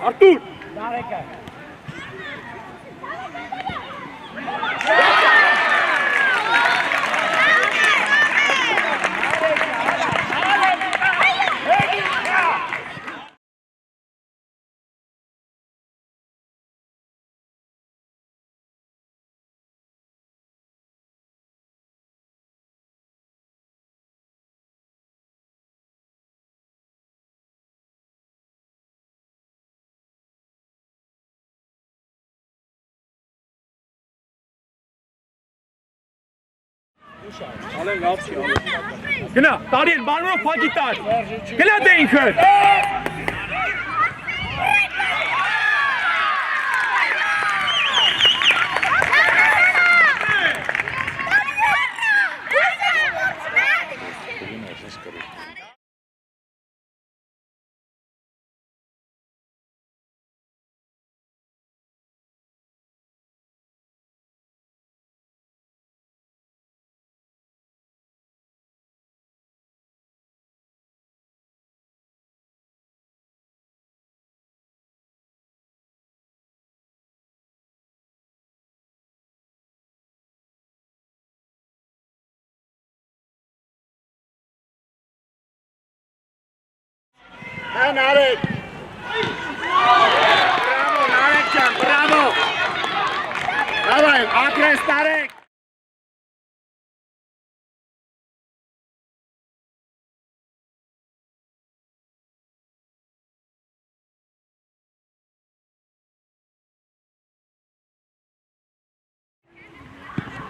Արտուր։ Նարեկը։ Ալեն լավ չի ալեն։ Գնա, Տարիել, բարմրով փակի տար։ Գնա դե ինքը։ Narek! Bravo, Narekcan, bravo! Давай, акрес, Нарек!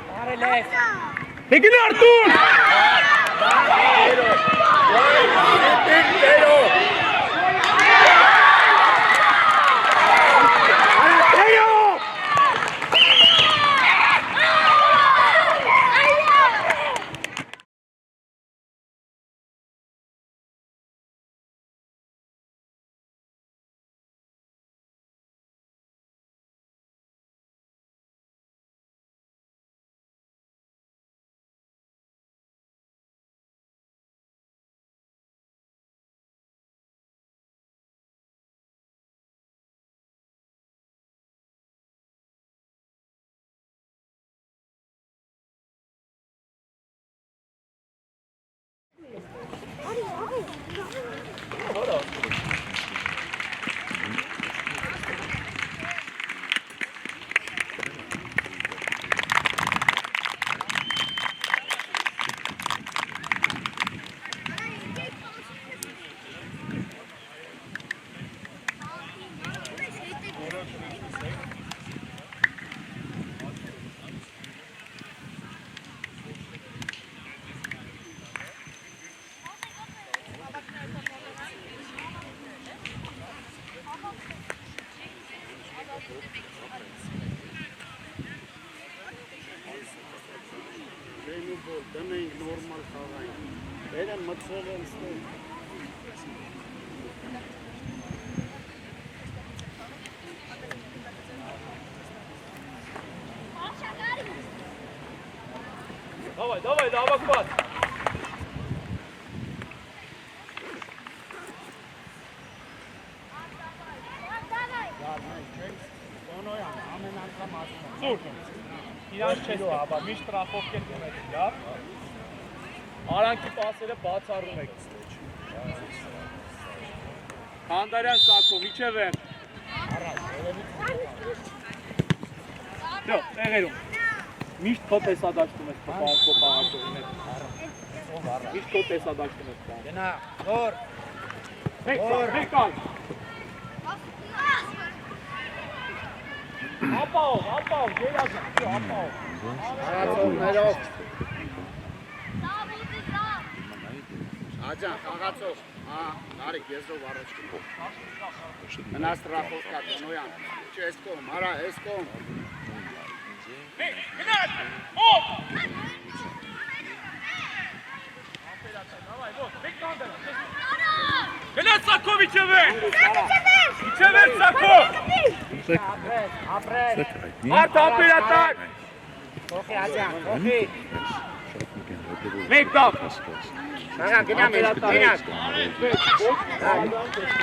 Нарелес! Հեգին Արտուր! Դնենք նորմալ խաղային, վեր են մտցրել են ստեղ։ Давай, давай, да обохват. Սուր, իրանց չես կապա, միշտ տրախով կեր գնեք, լավ։ Արանքի պասերը բացառում եք։ Հանդարյան Սակո, միջև է։ Դո, տեղերում։ Միշտ քո տեսադաշտում ես պահանջող պահանջողին հետ։ Միշտ քո տեսադաշտում ես պահանջող։ Գնա, դոր։ Մեկալ։ Ապավ, գերազը, ապավ։ Խաղացողներով։ Աջան, խաղացող։ Նարիկ, եզրով առաջ կպով։ Մնաս տրախով կա, տնոյան։ Չէ, ես կողմ, արա, ես կողմ։ Գնաց, ոտ։ Գնաց Սակո միջևեր։ Միջևեր Սակո։ Ապրես։ Արդ ապերատար։ Կողի, աջան, կողի։ Մեկ դավ։ Աղա գնա մեր գնաց։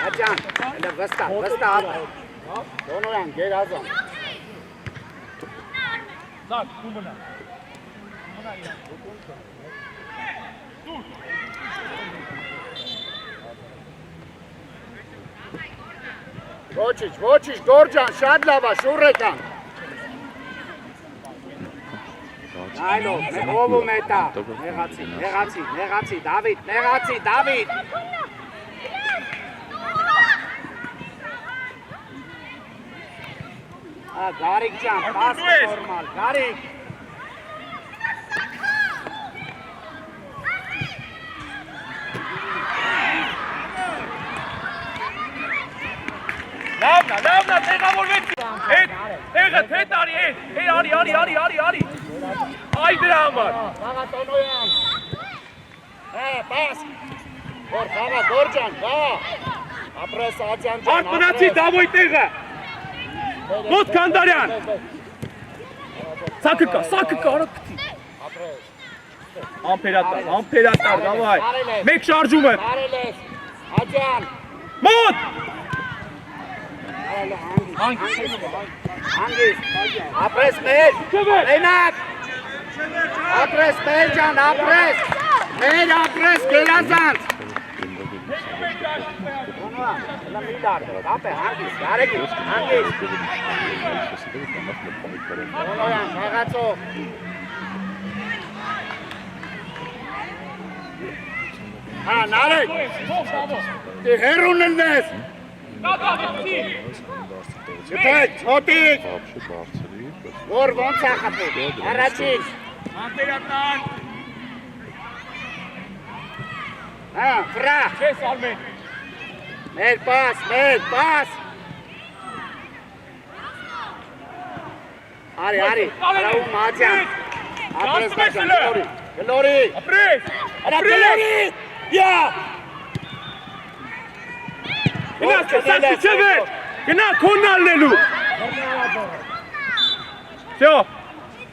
Աջան, elə վստահ։ Դոնոյան գերազան։ Դակ, դու մնա։ Ոչինչ, Գորջան, շատ լավ է, շուռ եկան։ Այլո, ով է դա։ Նեղացի, Դավիթ։ Գարիկ ջան, պաս նորմալ, Գարիկ։ Լավնա, տեղավորվեցի։ Տեղը, արի։ Այ դրա համար։ Խաղա Տոնոյան։ Պաս։ Որ խաղա Գորջան, գա։ Ապրես Աջան ջան։ Արդ մնացի Դավոյ տեղը։ Մոտ Քանդարյան։ Սակը կա, արա կտի։ Ամպերատար, դավայ։ Մեկ շարժում է։ Արել ես, Աջան։ Մոտ։ Հանգիստ, ապրես մեր, մենակ, ապրես մեր ջան, ապրես, մեր ապրես գերազանց։ Հանգիստ, արեգի, հանգիստ։ Հոնոյան, խաղացող։ Նարեկ, հերուն ըննես։ Չպետ, հոտիկ, որ ոնց աղապետ, առաջին, Ամպերատար, վրա, չես արմեն, մեր պաս, արի, արաում աջան, ապրես բաջան, գլորի, ապրես, գլորի, յա, գնա, կսակի չվեր, գնա քոնն ալնելու, վսյո,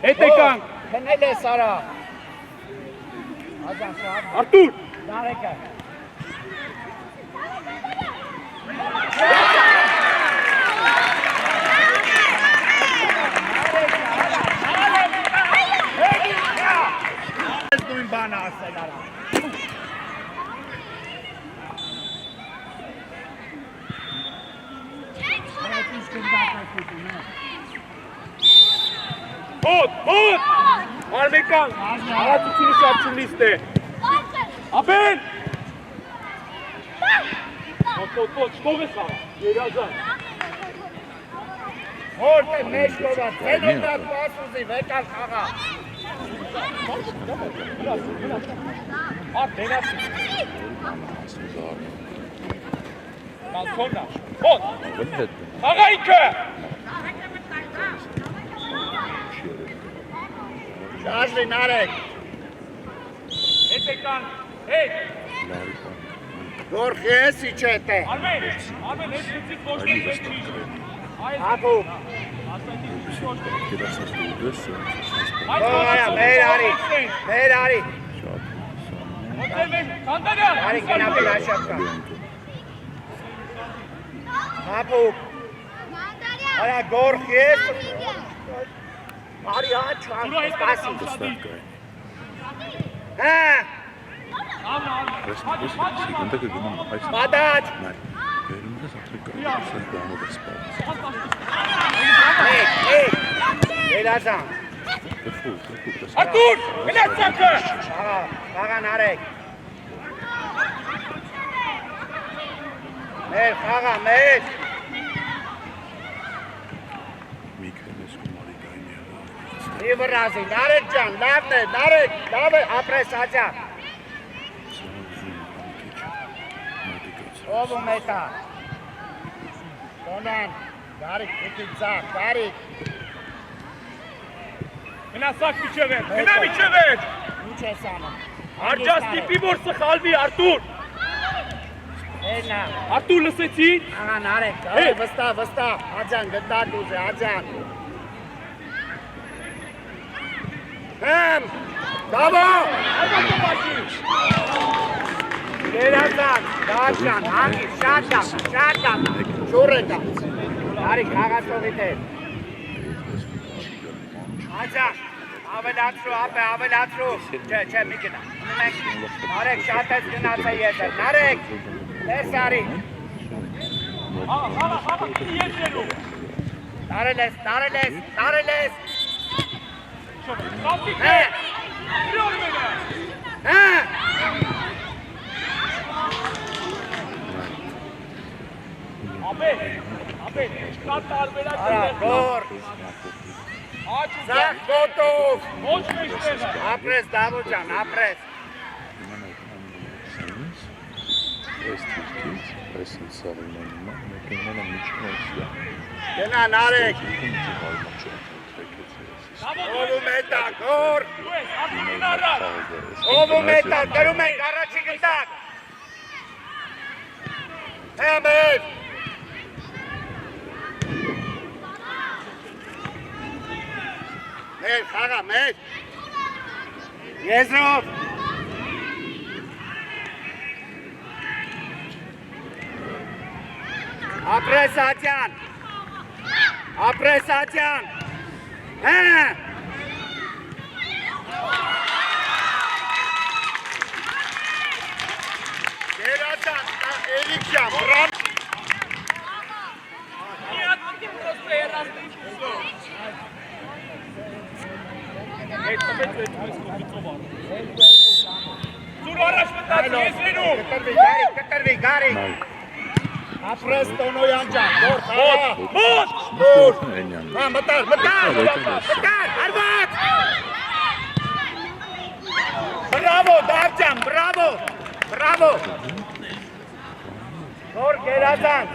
հետ եկանք, քնել ես արա, Արտուր, նարեկը, նույն բանը ասել արա, Մոտ, արմեկան, արացությունը շատ չունիստ է, ապեն, չտող ես խաղա, երազան, հորդ է մեջ կոված, ծենոտրատ պաս ուզի, վեկալ խաղա, արդ դենասի, կանցոննա, մոտ, խաղա ինքը, շաժվի նարեք, հետ եկան, հետ, գորխի ես իչետ է, արմեն, հետ գծիկ ոչնի վերջի, հապուկ, մեր արի, Քանդարյան, արի կենապել աշապկա, հապուկ, արա գորխի ես, արի հաչ, սպասի, Մադաչ, երազան, Արտուր, գնաց սակը, խաղան արեք, մեր խաղա, մեր, մի վրազի, նարեկ ջան, լավն է, նարեկ, լավ է, ապրես աջա, ով ու մետա, Տոնան, Գարիկ, ուտի ձախ, Գարիկ, գնա սակ միջևեր, գնա միջևեր, ինչ ես անում, արջաս տիպի որ սխալվի, Արտուր, Էնա, Արտուր լսեցի, աղա նարեք, վստահ, աջան, գտակ ուզե, աջան, հեմ, Bravo! Գերազան, դաշան, հանգի, շատ լավ, շուռ է տա։ Արի քաղաքովի տեր։ Աջան, ավելացրու, ապե, ավելացրու։ Չէ, մի գնա։ Նարեկ, շատ ես գնաց է ես էր, նարեկ, ես արի։ Հաղա, ես երու։ Տարել ես։ Ապե, շատ տարբերակ Արա, գոր։ Զախ գոտով։ ոչ մեջտեղը։ Ապրես, Դավոթ ջան, ապրես։ Գնա, նարեկ։ Ովում է տա, գոր։ Ովում է տա, դրում ենք, առաջի գտակ։ Հեմեր։ Մեր, խաղա, մեր։ Եզրով։ Ապրես ատյան։ Հա։ Գերազան, Էլիքյան, բրան։ Ծուր առաջ մտած ես լինում։ Կտրվի, գարի։ Ապրես Տոնոյան ջան, գոր խաղա։ Մոտ։ Հա, մտար, հարված։ Բրավո, դավջան, բրավո։ Գոր գերազան։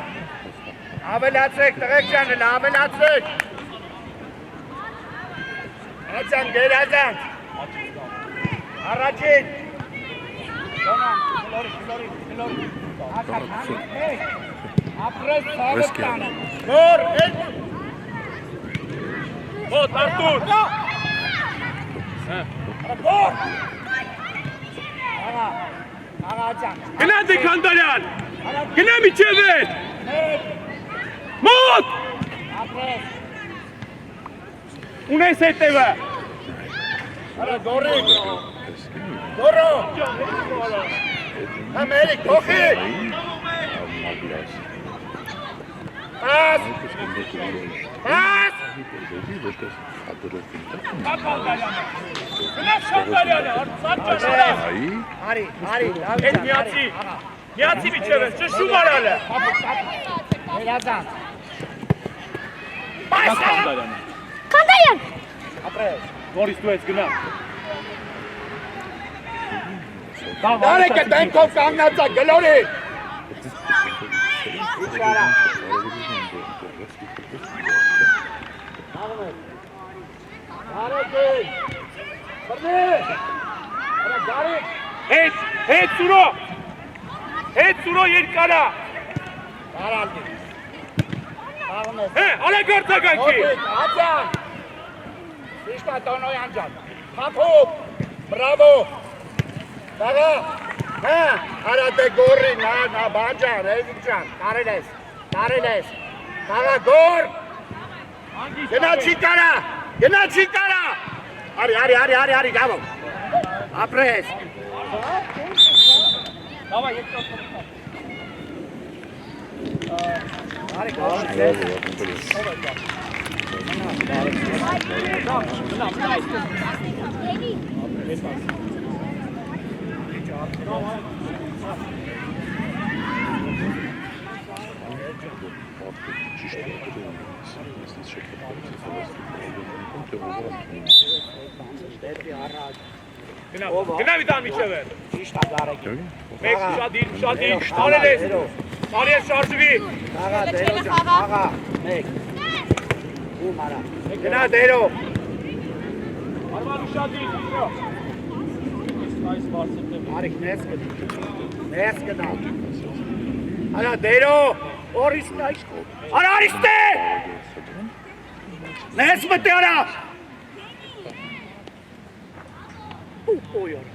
Ավելացրեք, տղեկ ջան, ավելացրեք։ Աջան, գերազան։ Առաջին։ Գլորի։ Ապրես ցավը տանը։ Գոր, Մոտ, Արտուր։ գոր։ Աղաջան։ Գնա Դեքանդարյան։ Գնա միջև հետ։ Մոտ։ Ապրես։ Ունես հետևը։ Արա գորի։ Գորո։ Ամերիկ, փոխի։ Պաս։ Գնա Շանդարյանը, Սանջաշարը։ Արի, Հետ միացի միջև ես, ճշում արալը։ Գերազան։ Կանդարյան։ Ապրես։ Նորից դու ես գնա։ Դարեկը դենքով կանգնած է, գլորի։ Ինչ արա։ Դարեկի։ Բրնի։ Արա դարեք։ Հետ սուրո երկարա։ Դարալդի։ Աղն ես։ Ալեք արտագանքի։ Հոպիկ, ատյան։ Իշտա Տոնոյան ջան։ Խապով, բրավո։ Դաղա, հա, արա դե գորի, նա բանջան, էզիկ ջան, տարել ես, դաղա գոր, գնա չի կարա, արի, դավո, ապրես, Դավա երկրորդ։ արի գորի ես, Գնա վիտան միջև է։ ճիշտ ադարեկի, Մեկ շադիր, տարել ես շարժվի։ դաղա, դերո ջան, դաղա, մեկ, ու մարա, գնա դերո, Արման շադիր, արիք նես գնա, արա դերո, արա արիշտե, նես մտի արա, Օյոր։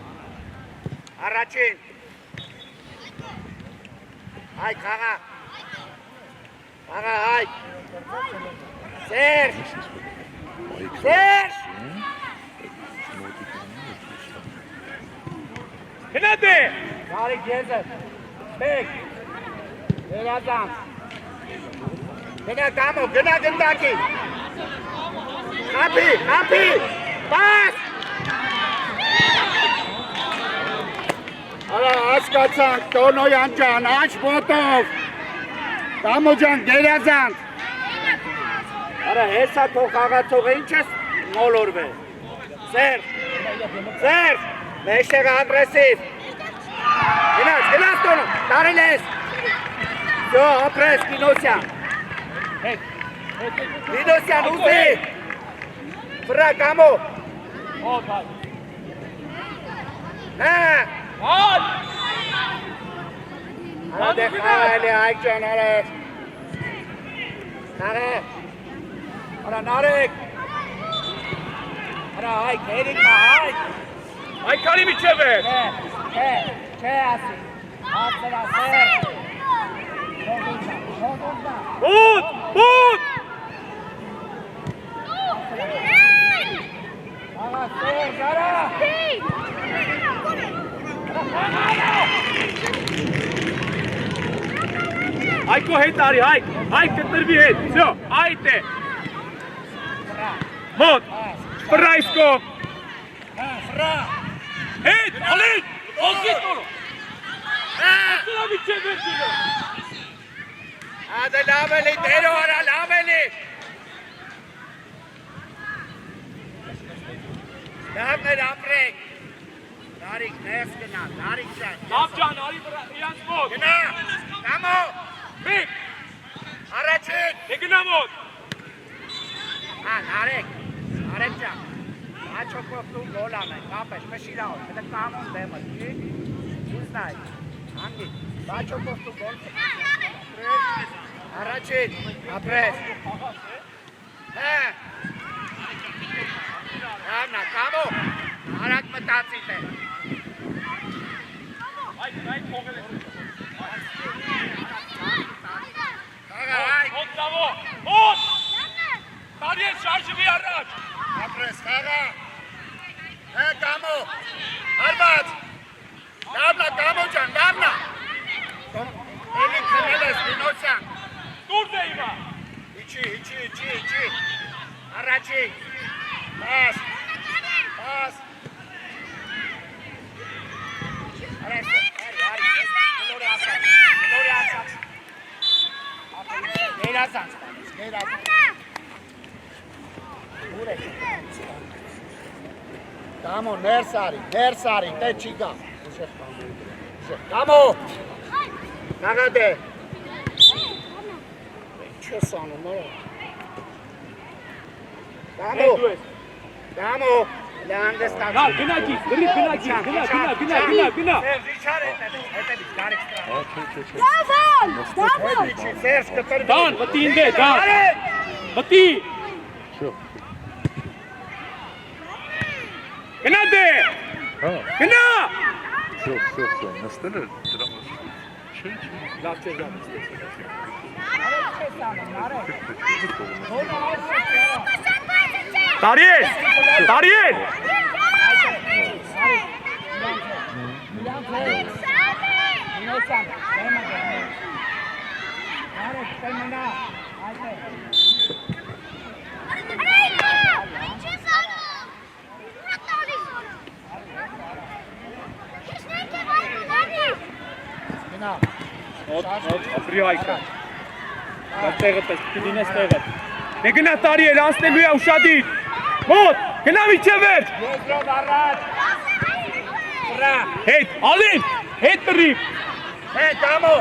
Առաջին։ Հայ խաղա։ Խաղա հայ։ Սերժ։ Սերժ։ Գնադե։ Գարիկ եզր։ Բեք։ Երազանց։ Գնա կամո, գնա գնդակի։ Խապի, խապի։ Պաս։ Արա հասկացանք, Տոնոյան ջան, աչ ոտով։ Կամո ջան, գերազանց։ Արա հեսա թող խաղացողը ինչ ես մոլորվել։ Սերժ, Սերժ, մեջտեղը ագրեսիվ։ Գնաց Տոնո, տարել ես։ Всё, ապրես Կինոսյան։ Կինոսյան ուզի։ Վրա կամո։ Հոտ հայ։ Հա։ Հոտ։ Արա դե խաղայել է այք ջան արեք։ Խաղե։ Արա նարեք։ Արա այք, հերիք մա այք։ Այքանի միջև է։ Չէ ասի։ Հասերա սեր։ Հոտ, հոտ։ Աղա սեր, գարա։ Այքո հետ արի, այք կտրվի հետ, всё, այդ է։ Հոտ, պրայսկո։ Ֆրա։ Հետ, ալին, ոգի տորո։ Ասուրա միջև է դինո։ Ադե լավ էլի, դերո արա, լավ էլի։ Լավն էր ապրեք։ Դարիք, ներս գնա, դարիք ջան։ Լավ ջան, արի վրա, իրանց մոտ։ Գնա, կամո, Մեկ, առաջին։ դե գնա մոտ։ Հա, նարեք ջան։ Աչոքով դու գոլ ամեն, կապես, մշիրao, դե կամոն դեմը, չի։ Ուզնայ, հանգի, աչոքով դու գոլ։ Առաջին, ապրես։ Հա։ Լավնա, կամո, արակ մտածիտ է։ Այդ փողել է։ Կաղա, այ։ Հոտ լավո, հոտ։ Տարիել շարժվի առաջ։ Ապրես, կաղա։ Հե, կամո, արված։ Լավնա, կամո ջան, լավնա։ Էլի քնել ես, Կինոսյան։ Դուրդ է իմա։ Իչի։ Առաջի։ Պաս։ Արես, գլորի ասած։ Գերազանց, գերազանց։ Ուր է։ Կամո, ներս արի, տե չի գա։ Կամո, նաղադե։ Ինչ ես անում, նորա։ Կամո, լանդեստան։ Գնա, գնա, գնա։ Վիչար հետևից, գարեք ստրան։ Դավոն։ Սերժ կտրվի։ Դան, մտի ինդ է, դան։ Մտի։ Գնա դե։ Գնա։ Всё, նստել է դրա մասը։ Չէ։ Լավ չէ, լավ։ Տարիել։ Ապրի հայկը։ Այստեղը պես, կդինես տեղը։ Դե գնա Տարիել, անցնելու է ուշադիր։ Հոտ, գնա միջև վերջ։ Եզրով առաջ։ Վրա։ Հետ, ալին, հետ տրիվ։ Հե, կամո։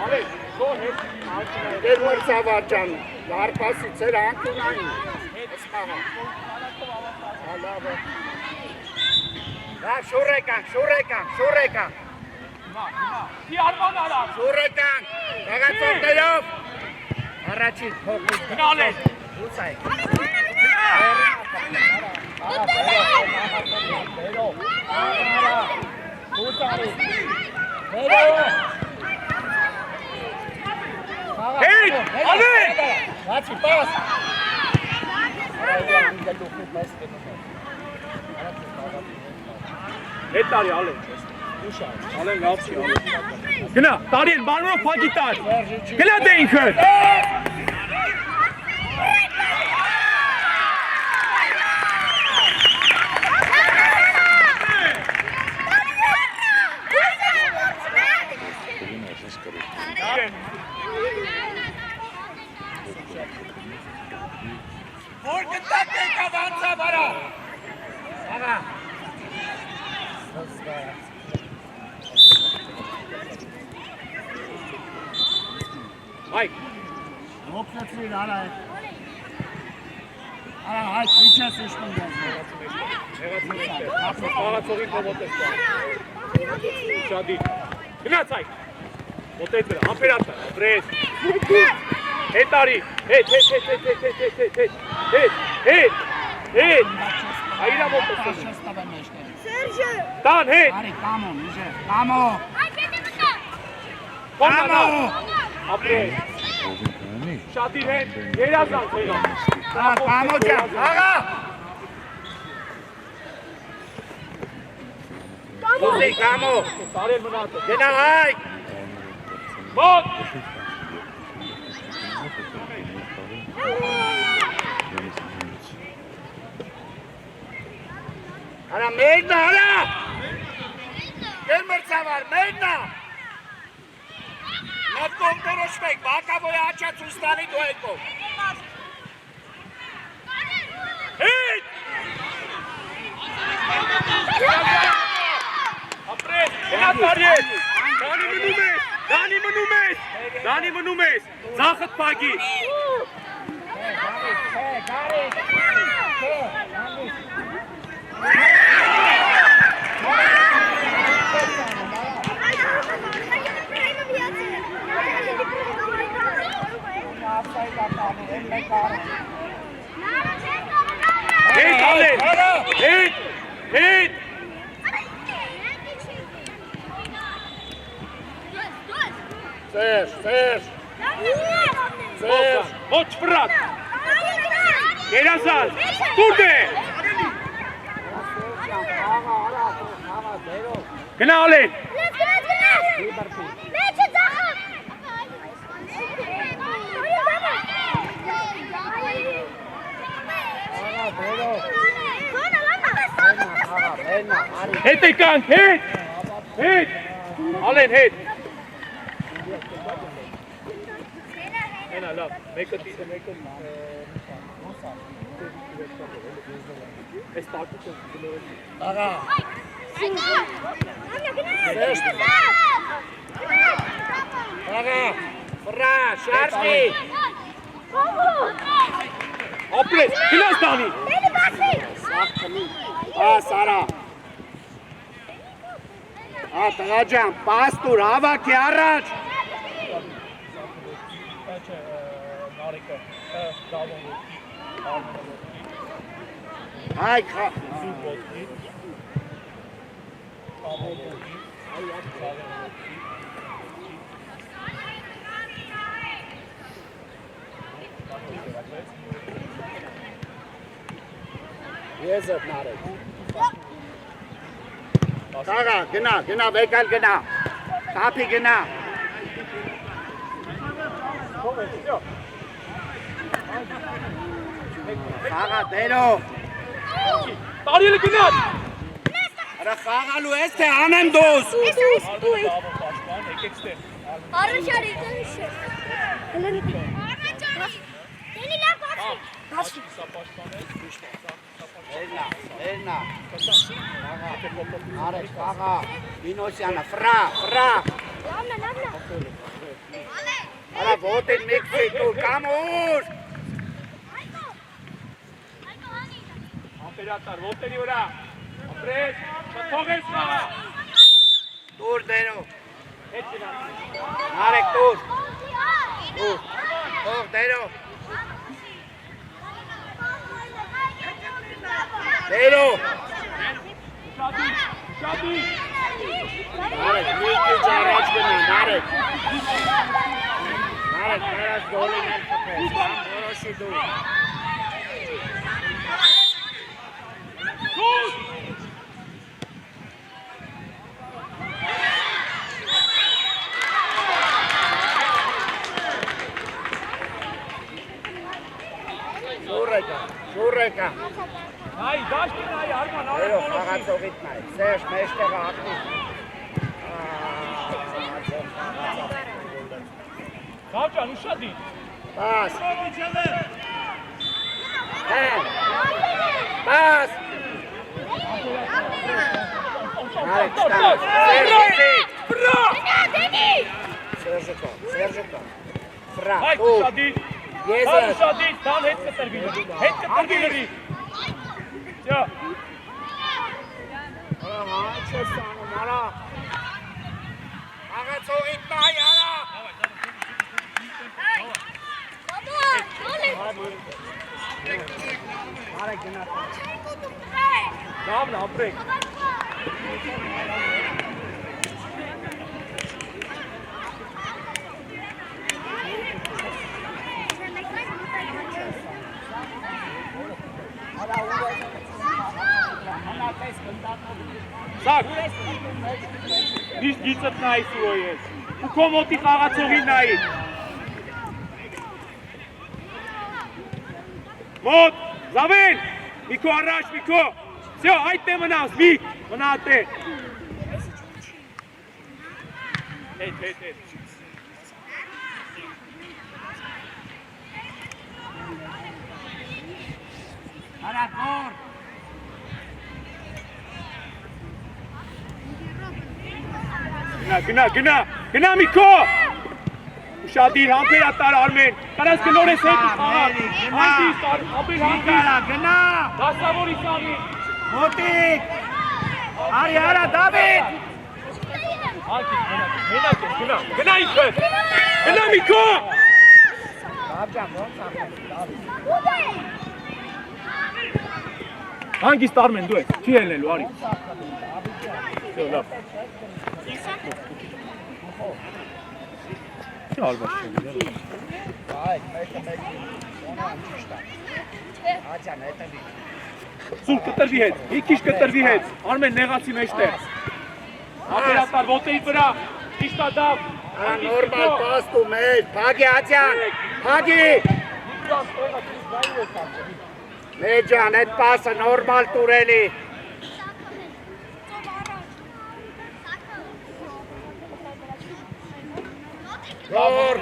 Ալին, գոր հետ։ Դեր մրցավար ջան, լարպասի ծեր անկունային։ Ես խաղա։ Ալավը։ Լավ, շուր եկան։ Դի արման արավ։ Շուր եկան, հեղացողներով։ Առաջին փոխուց։ Գնալես։ Ուց այք։ Հետ, ալեն։ Հացի, պաս։ Հետ տարի ալեն։ Ալեն լավ չի ալեն։ Գնա, տարին բարմրով փակի տար։ Գնա դե ինքը։ Որ գտակ եկավ անցավ արա։ Աղա։ Հայք։ Հոպնացրին արա է։ Արա հայք վիչաս իշտում գազը։ Աղացողին կոմոտես կա։ Շադի։ Գնաց հայք։ Մոտեց վրա, ամպերատը, ապրես։ Հետ արի, հետ։ Այրա մոտես։ Սերժը։ Տան, հետ։ Արի, կամոն, իժե, կամո։ Կամո։ Ապրես։ Շադի հետ, երազան խեղա։ Կամո ջան, աղա։ Ուզի, կամո։ Տարել մնացը։ Գնա հայք։ Մոտ։ Արա մերնա, արա։ Գեր մրցավար, մերնա։ Մեկ կողմ դորոշվեք, բակավոյ աչած ուստանի դու եկով։ Հետ։ Ապրես, գնա տարիել։ Դանի մնում ես, ձախըտ պագի։ Հետ ալեն, հետ։ Սերժ։ Ոչ վրատ, երազալ, տուրդ է։ Գնա ալեն։ Մեջը ձախը։ Հետ եկանք, հետ, ալեն հետ։ Հենա լավ, մեկը տիսը, մեկը ես տակուկը գնորել։ Աղա։ Աղա, վրա, շարժի։ Ապրես, գնաս տանի։ Սարա։ Տղա ջան, պաստուր, հավաքի առաջ։ Հայք, Ես եմ նարեք։ Տաղա, գնա, վեկալ գնա, կապի գնա։ Տաղա, դերո։ Տարիելը գնաց։ Արա խաղալու ես թե անեմ դոս։ Առաջարի դնշը։ Դենի լավ բացի։ Էրնա։ Արեք, խաղա, Մինոսյանը, վրա։ Լավնա։ Արա ոտին միքսի դուր, կամուր։ Ամպերատար, ոտերի վրա։ Ապրես, թողես խաղա։ Դուր դերո։ Հետ գնաց։ Արեք դուր։ Թող դերո։ Տերո։ Շատի։ Նարեկ, մի քիչ առաջ գնա, Նարեկ։ Նարեկ, նրանց գոլին են խփել, կամ որոշի դու։ Շուրեկա։ Նայ, դաշտի նայ, Արման, Տերո, խաղացողիտ նայ, Սերժ, մեջտեղը ակտիվ։ Խավջան, ուշադի։ Պաս։ Պաս։ Նարեկ, ստան, Սերժի, Սերժի կա, վրա, Հայ, ու, ուշադի։ եզր, Ուշադի, տան հետ կտրվի լրի։ Հետ կտրվի լրի։ Ճա։ Արա, չես անում, արա, աղացողիտ նայ, արա, Նարեկ գնա, Լավն ապրեք։ Սակ, միշտ գիծըտ նայիս ու ես, ու քո մոտի խաղացողին նայի։ Մոտ, Զավեն, Միկո առաջ, Միկո, սյո, այդ է մնաս, Միք, մնատ է։ Հետ։ արա, գոր, Գնա Միկո, ուշադիր, համբերատար Արմեն, կարաս գլորես հետ խաղար, հանգիստ, ապիր հանգիստ, գնա, դասավոր իսանի, մոտիկ, արի, արա, Դավիթ, մենակ ես, գնա իքպես, գնա Միկո, Բաբջան, ոնց ապրես, հանգիստ Արմեն դու ես, չի ելնելու, արի, լավ, Չի ալբաշ չեմ, Այդ, մեկը, Աջան, հետևի, Սուր կտրվի հետ, մի քիչ կտրվի հետ, Արմեն նեղացի մեջտեղ, ապերատար ոտեի վրա, ճիշտա դավ, արա, նորմալ պաստու մեջ, պագի, Աջան, պագի, մեջան, այդ պասը նորմալ տուրելի, գոր,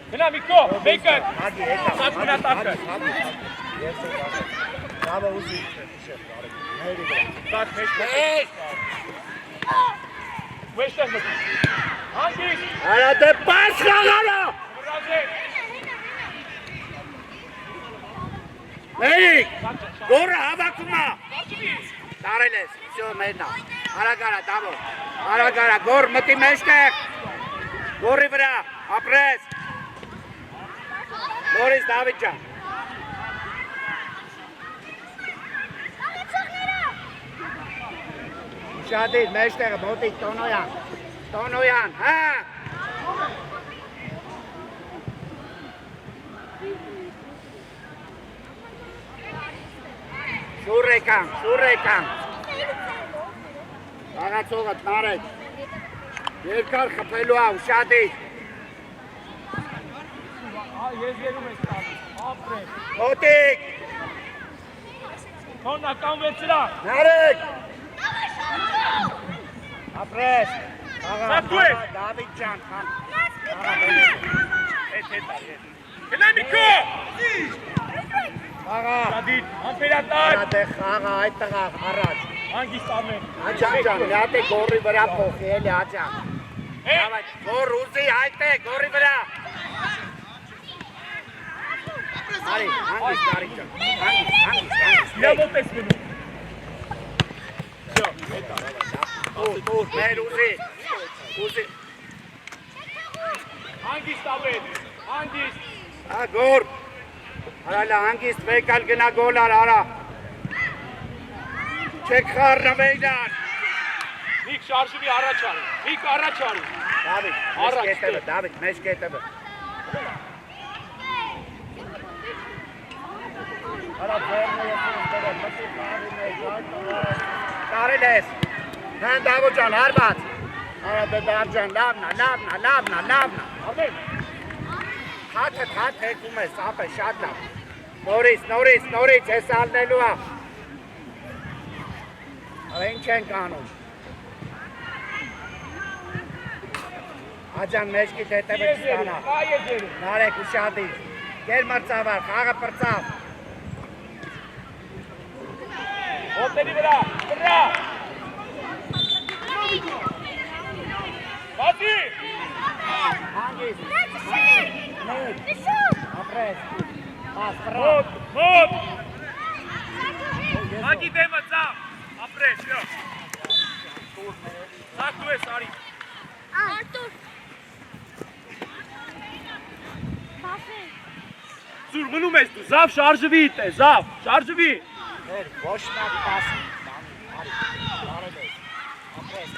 Գնա Միկո, մեկը, պագի, հետա, սաց գնա տակը, Bravo, ուզի, սաց մեջտեղ, մեջտեղ մտի, հանգիստ, արա, դե պաս խաղարա, վրազեք, Մերիկ, գորը հավակումա, տարել ես, վսյո մերնա, արագարա, դամո, արագարա, գոր մտի մեջտեղ, գորի վրա, ապրես, Նորից Դավիթ ջան, Ուշադիր, մեջտեղը, մոտիկ, Տոնոյան, հա, շուր եկան, Աղացողըտ նարեք, երկար խպելու ա, ուշադիր, ես երում ես տալի, ապրեք, մոտիկ, քոննական վեցրա, նարեք, ապրես, Սատու եք։ Դավիթ ջան, գնա Միկո, խաղա, շադիր, համբերատար, դեղ խաղա, այդ տղա, առաջ, հանգիստ Արմեն, Աջան ջան, միատ է գորի վրա փոխի, էլի Աջան, գոր ուզի, հայտ է, գորի վրա, արի, հանգիստ, արի ջան, հանգիստ, իրա մոտ ես գնում, մեր ուզի, հանգիստ ավետ, Հանգիստ։ Գոր։ Արա հանգիստ վեկալ գնա գոլար արա։ Չեք խառնվեյնար։ Միք շարժվի առաջ արի։ Միք առաջ արի։ Դավիթ, մեծ կետևը։ Արա ձերնը եսում դերը, մտի խաղի մեջ, կարել ես։ Հեն Դավոտ ջան, հարված։ Արա դար ջան, լավնա։ Հաթը հեկում ես, ապ է, շատ լավ։ Նորից, ես ալնելու ա։ Արա ինչ ենք անում։ Աջան մեջքի տետևը չստանա։ Նարեք ուշադիր։ Գեր մրծավար, խաղը պրծավ։ Ոտների վրա, վրա։ Բացի։ Հանգիստ։ Ապրես։ Մոտ։ Մագի դեմը ծավ, ապրես, յո։ Սակ դու ես արի։ Արտուր։ Սուր մնում ես դու, զավ շարժվի իտ է, զավ, շարժվի։ Ոչ նակ պասի։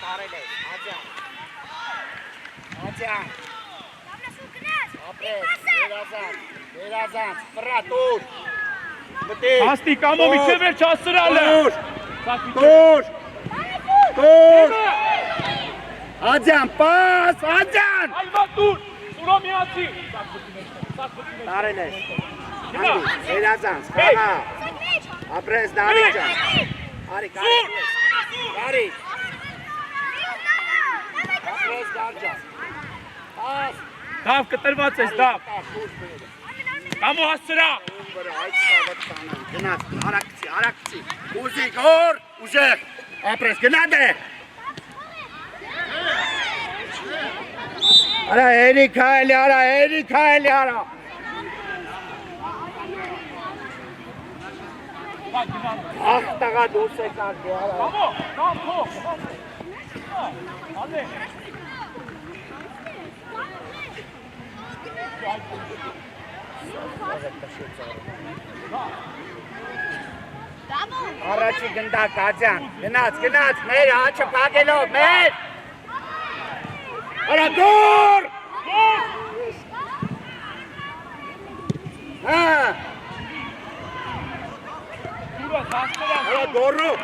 Տարել ես, աջան։ Ապրես, վերազանց, վրա, տուր։ Մտի։ Հաստի կամո միչև էր չասրալը։ Տուր։ Աջան, պաս, աջան։ Այլվա տուր, սուրո միացի։ Տարել ես։ Վերազանց, խաղա։ Ապրես, Դավիթ ջան։ Արի, կարի։ Ապրես, Դավիթ ջան։ Պաս։ Դավ կտրված ես, դավ։ Կամո հասցրա։ Գնաց, արակցի, ուզի, գոր, ուժեղ, ապրես, գնա դե։ Արա, հերիք հայելի արա։ Ախ, տղա դուրս է կարգի, արա։ Կամո, կամ փող։ Ալե։ Առաջի գնդակ, աջան, գնաց, մեր հաչը պագելով, մեր։ Արա, գոր։ Հա։ Արա, գորրու։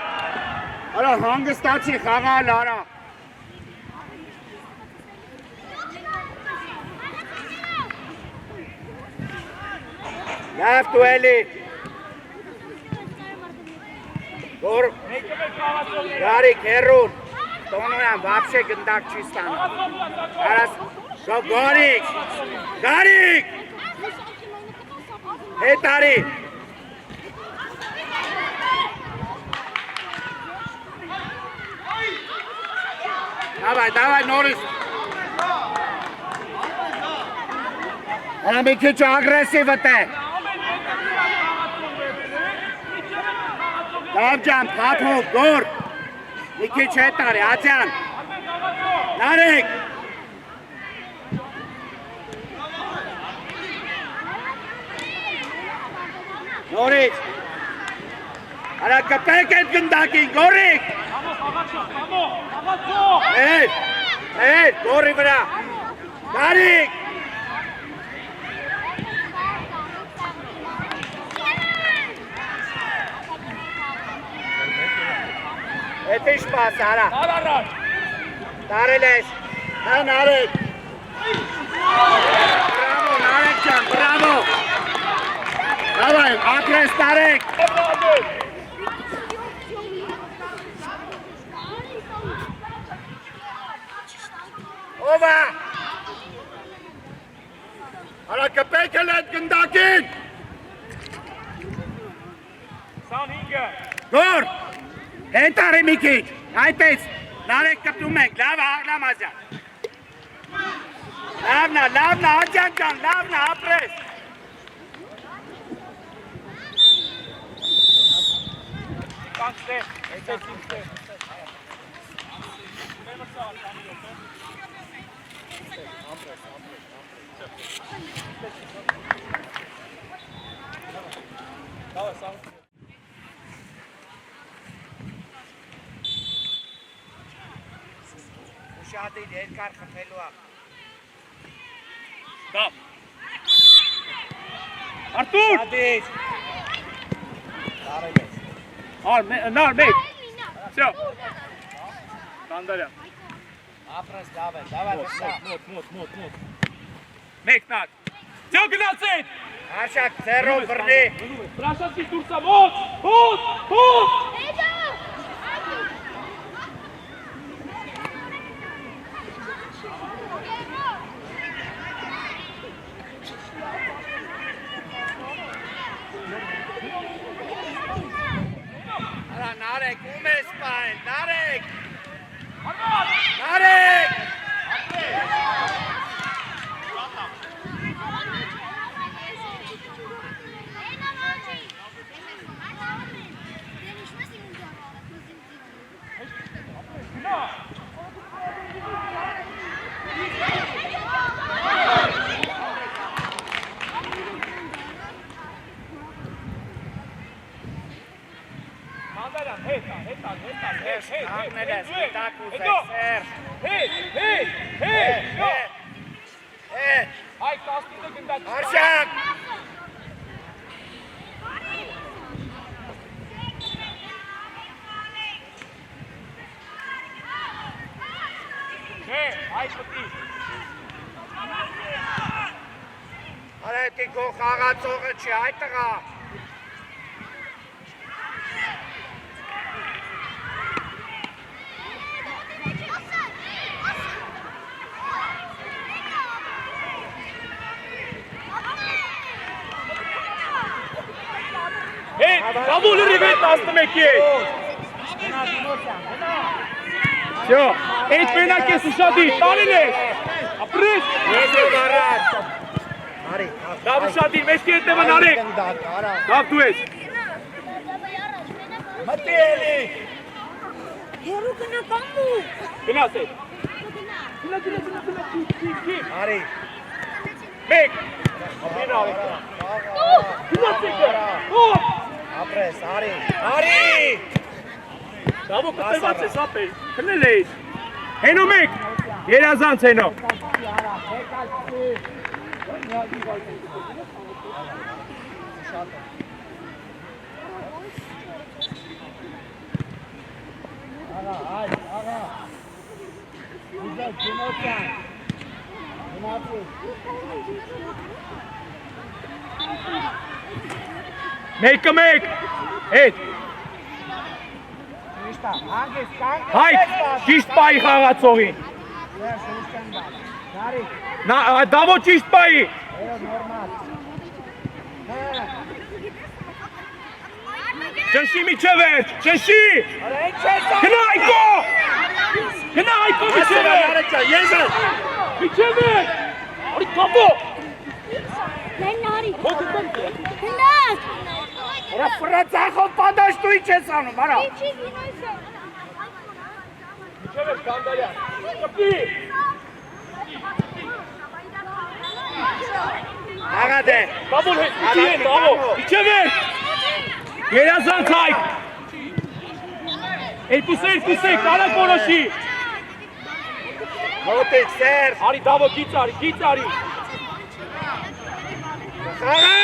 Արա, հանգստացի, խաղալ, արա։ Լավ դու էլի։ Գոր։ Գարիկ, հերուն։ Տոնոյան, վապշե գնդակ չի ստանում։ Արաս, Գարիկ։ Հետ արի։ Դավայ, նորից։ Արա մի քիչ ագրեսիվ է։ Դավ ջան, փաթով, գոր։ Մի քիչ հետ արի, աջան։ Նարեք։ Նորից։ Արա կպեք այդ գնդակին, գորիկ։ Հետ, գորի վրա։ Գարիկ։ Հետ ինչ պաս, արա։ Արարար։ Տարել ես, հա նարեք։ Բրավո, նարեք ջան, բրավո։ Դավայ, ապրես տարեք։ Ովա։ Արա կպեք էլ այդ գնդակին։ 25-ը։ Գոր, հետ արի մի քիչ, այդպես, նարեք կպտում ենք, լավ աղլամ աջան։ Լավնա, աջան ջան, լավնա, ապրես։ Կանցտե, կանցտե։ Ադիլ երկար խփելու է։ Դավ։ Արտուր։ Ադիլ։ Նար մեկ։ Всё։ Կանդարյան։ Ապրես դավե, վստա։ Մոտ։ Մեկ նար։ Всё գնացեք։ Արշակ ձեռով բռնի։ Պրաշացի դուրսա մոտ։ Արա նարեք, ում ես պայն, նարեք։ Նարեք։ Կանդարյան, հետ։ Աղնել ես, միտակ ուզեք, սեր։ Հայ, կաստինը գնդակ։ Արշակ։ Հայ, պտի։ Արա էտի գո խաղացողը չի, այ տղա։ Կամուլը ռիվետ 11-ի է։ Всё, այդ մենակ ես ուշադիր, տարին ես, ապրես։ Եզև առաջ։ Արի, Դավ ուշադիր, մեջքի հետևը նարեք։ Դավ դու ես։ մտի էլի։ Հերու գնա կամու։ Գնաս է։ Արի։ Մեկ։ Ապրին արեք։ Գնաս է։ Ապրես, արի։ Արի։ Դավո կտրված ես ապեր, քնել էիր։ Հենո մեկ, երազանց հենո։ Մեկը մեկ, հետ։ Հայք, ճիշտ պայի խաղացողին։ Դավո ճիշտ պայի։ Ճնշի միջև վերջ, ճնշի։ Գնա Այկո։ Գնա Այկո միջև վերջ։ Միջև վերջ։ Արի կապո։ Լեն նարի։ Հոգտան։ Գնաս։ Արա ֆրացախով պատաշ դու ինչ ես անում, արա։ Ինչի գինոյս է։ Միջև վերջ Կանդարյան։ Կպի։ Աղադե։ Կամուլ հետ, իքի են, դավո, միջև վերջ։ Երազանց Հայք։ Երկուսը, կարակ որոշի։ Մոտիկ, սեր։ Արի դավո, գից արի։ Խաղա։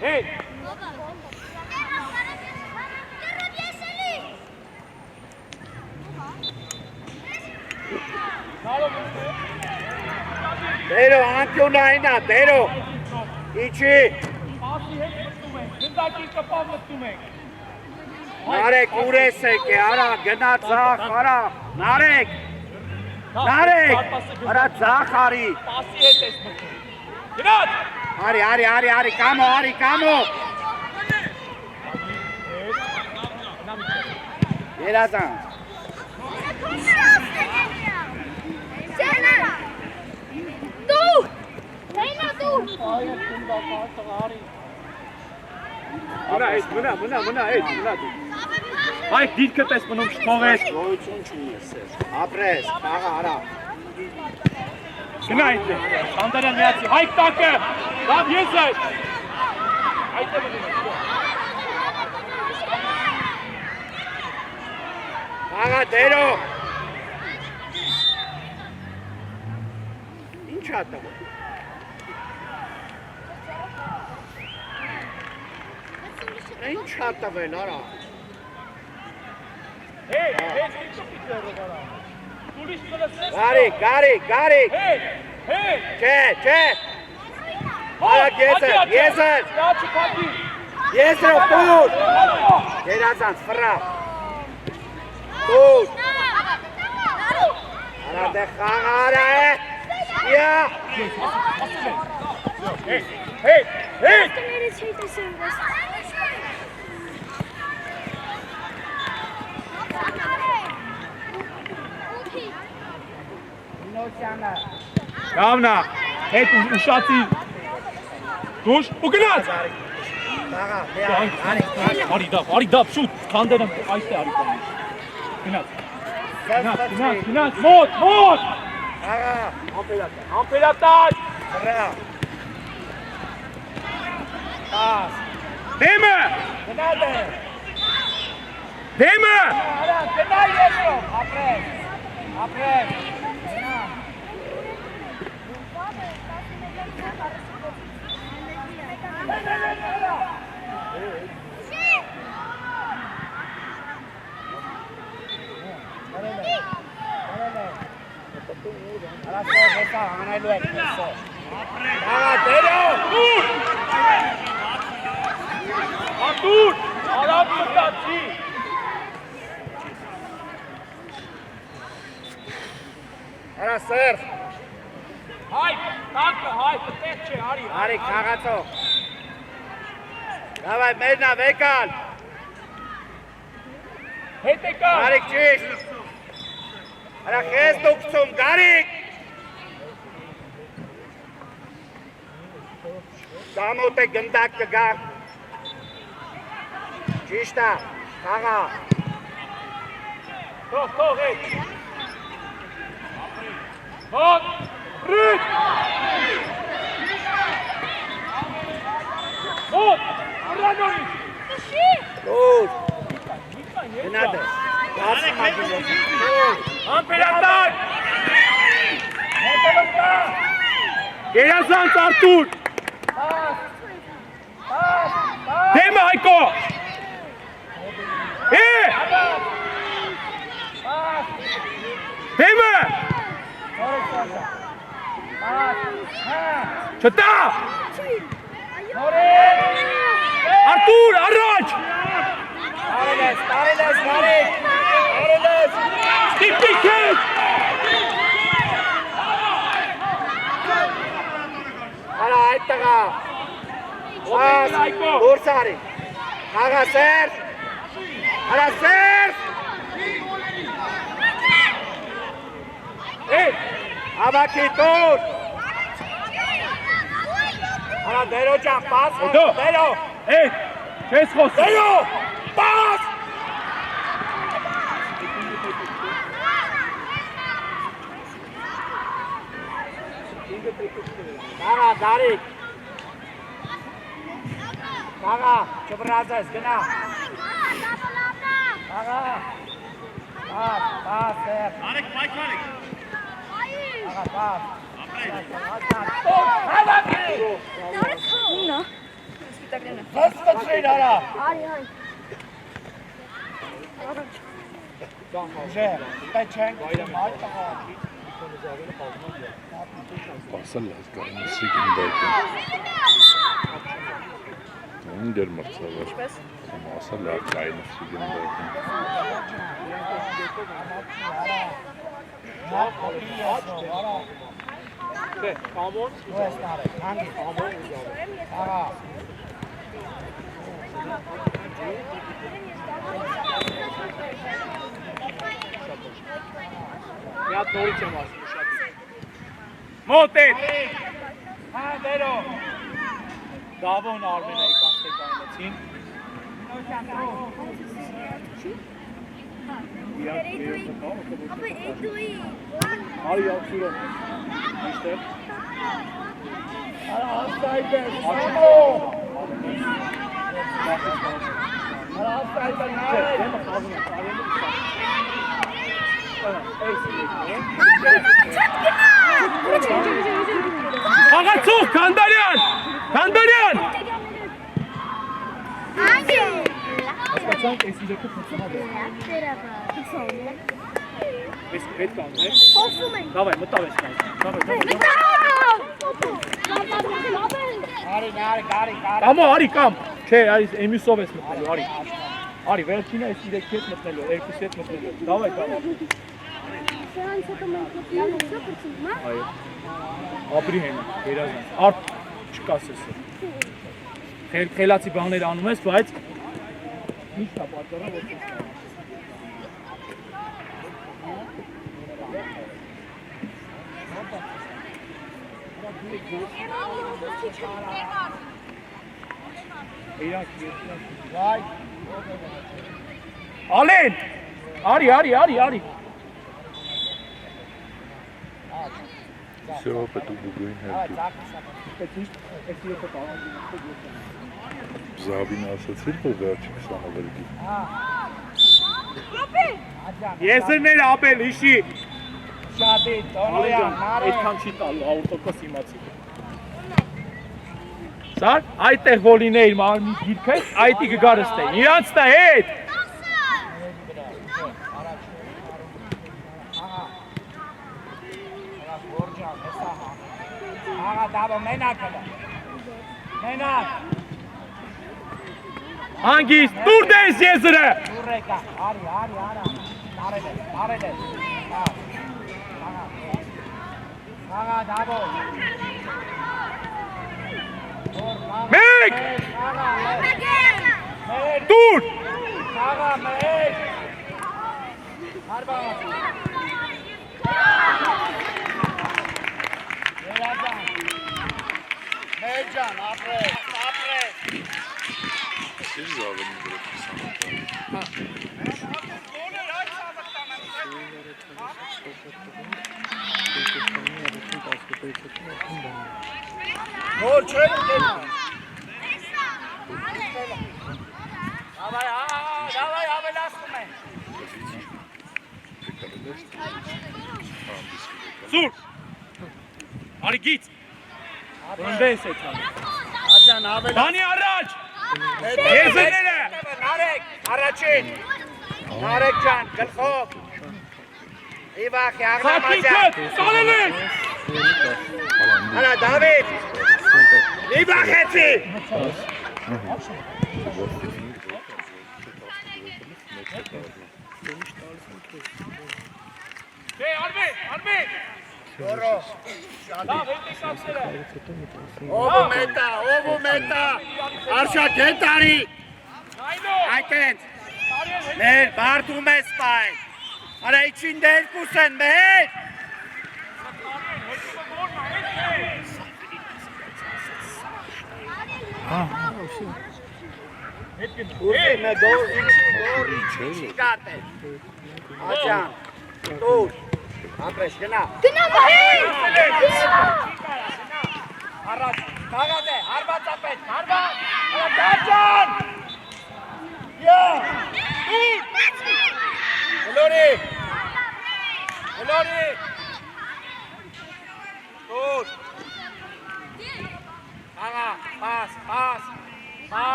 Հետ։ Դերո, անկյունայինա, դերո։ Իչի։ Պասի հետ մտնում ենք, գնդակի կպավ մտնում ենք։ Նարեք, ուրես եք է, արա, գնա ծախ, արա, նարեք, արա ծախ արի։ Պասի հետ ես մտնում։ Գնաց։ Արի, կամո։ Երազան։ Սենա։ Դու։ Սենա դու։ Մնա, դու։ Հայք դիրքդ ես մնում շփողես։ Գոյություն չունի ես սեր։ Ապրես, խաղա, արա։ Գնա այդ է, Կանդարյան միացի, Հայք տակը, լավ ես այդ։ Այդ է մնում։ Աղա դերո։ Ինչ ա տղա։ Ինչ ա տվել, արա։ Hey, Tulish kılıçsız. Garик։ Hey. Չէ։ Արա գեզեր։ Ya çıkardı. Եզրով տուր։ Գերազանց ֆրա։ Տուր։ Արա դե խաղարա է։ Յա։ Hey. Nereye çekti Նոսյանը։ Davna. Hey, uşatı. Duş. Bu günah. Աղա, Arı dap, şut. Kandırım. Ayşe arı koymuş. Günah. Mot. Աղա, Ampelattan. ֆրա։ Պաս։ Deme. Գնա դե։ Deme. Արա, գնա եզրով, ապրես։ Գնա։ Արա սո հեսա անելու եք սո։ Աղա դերո։ Atur. Adam tutatçı. Արա սեր։ Hay. Պետք չէ, արի։ Արի քաղացող։ Դավայ մերնա վեկալ։ Հետ եկա։ Գարիկ ճիշտ։ Արա խես դուքցում, Գարիկ։ Դամոտ է գնդակ կգա։ Ճիշտ է, խաղա։ Թող հետ։ Հոտ։ Ռիտ։ Հոտ։ Ուրանորի։ Դուր։ Գնա դե։ Գացի մագինես։ Ամպերատար։ Գերազանց Արտուր։ Դեմը Հայկո։ Դեմը։ Չտա։ Արտուր, առաջ։ Տարելես, Գարիկ։ Տարելես։ Ստիպիկ հետ։ Արա այդ տղա։ Պաս, դուրս արի։ Խաղա Սերժ։ Արա Սերժ։ Ավակի տուր։ Արա դերո ճան, պաս, դերո։ Չես խոսում։ Դերո, պաս։ Խաղա, Գարիկ։ Խաղա, չբրազես, գնա։ Խաղա։ Պաս, Սերժ։ Արեք, Մայք արեք։ Խաղա, պաս։ Una. Վսվծրին արա։ Ari. Ուժե, տե չենք, այդ տղա։ Basarlar karnısı gündeyken. Onun der martsalar. Basarlar karnısı gündeyken. Kamon. Hangi? Աղա։ Միատ նորից եմ ասում շատ։ Մոտ է։ Հա, դերո։ Դավոն Արմենայի կաստեկանեցին։ Ama Edo'yu. Արի ակսուրոն։ Միշտ է։ Արա հաստայդ է, Ակսուրոն։ Արա հաստայդ է, նարեք։ Դեմը խազում է, արելը կսա։ Աղացող, Քանդարյան, Քանդարյան։ Հասկացանք, այս իրեքը փոխանակ է։ Ես հետ կանգնեմ։ Խոսում ենք։ Դավայ, մտավ ես կանգնեմ։ Կարի։ Կամո, արի, կամ։ Չէ, արի, էմյուսով ես մտնելու, արի։ Արի, վերջինը այս իրեք հետ մտնելու, երկուսի հետ մտնելու։ Դավայ, կամ։ Սրանց հետո մենք մտնելու փրկում, հա։ Այո։ Ապրի հենը, երազանց։ Արդ չկասես։ Խելացի բաներ անում ես, բայց միշտ է պատճառը, որ չես կարող։ Ալեն, արի։ Все, пойду бугуин հերդու։ Զավին ասացիր, որ վերջի 20 վրգի։ Եզրներ ապել, հիշի։ Շատի, Տոնոյան, Նարեկ։ Այդքան չի տալու, 100% իմացի։ Սար, այդտեղ ոլինե իր մարմի գիրքը, այդի գգարս տե, իրանց տա հետ։ Աղա դավո մենակ հլը։ Մենակ։ Հանգիստ, տուր դես եզրը։ Դուր եկա, արի, նարել ես։ Աղա դավո։ Մեկ, տուր։ Աղա մեկ։ Հարբաղ։ Մեջան, ապրես։ Ասիր զավին վրգի 20 Որ չէ ուտենա։ Դավայ, ավելացնում են։ Սուր։ Արի գից։ Որնդես է թան։ Աջան, ավելացնում։ Բանի առաջ։ Եզրները։ Նարեկ, առաջին։ Նարեկ ջան, գլխով։ Իվախի, Խակին աղնամազյան։ կոտ, սալել ես։ Հալա, Դավիթ։ Իվախեցի։ Դե, արմեն։ Որո։ Լավ, հետի կապսել է։ Ով ու մետա, արշակ հետ արի, Այնո։ այտենց, մեր բարդում ես պայն, արա իչին դերկուս են մեր, ուզիմը իչի գատ է, աջան, տուր, ապրես գնա, Առաջ, կաղադ է, հարվածապետ, հարված, դաջան, Լորի, տուր, աղա, պաս,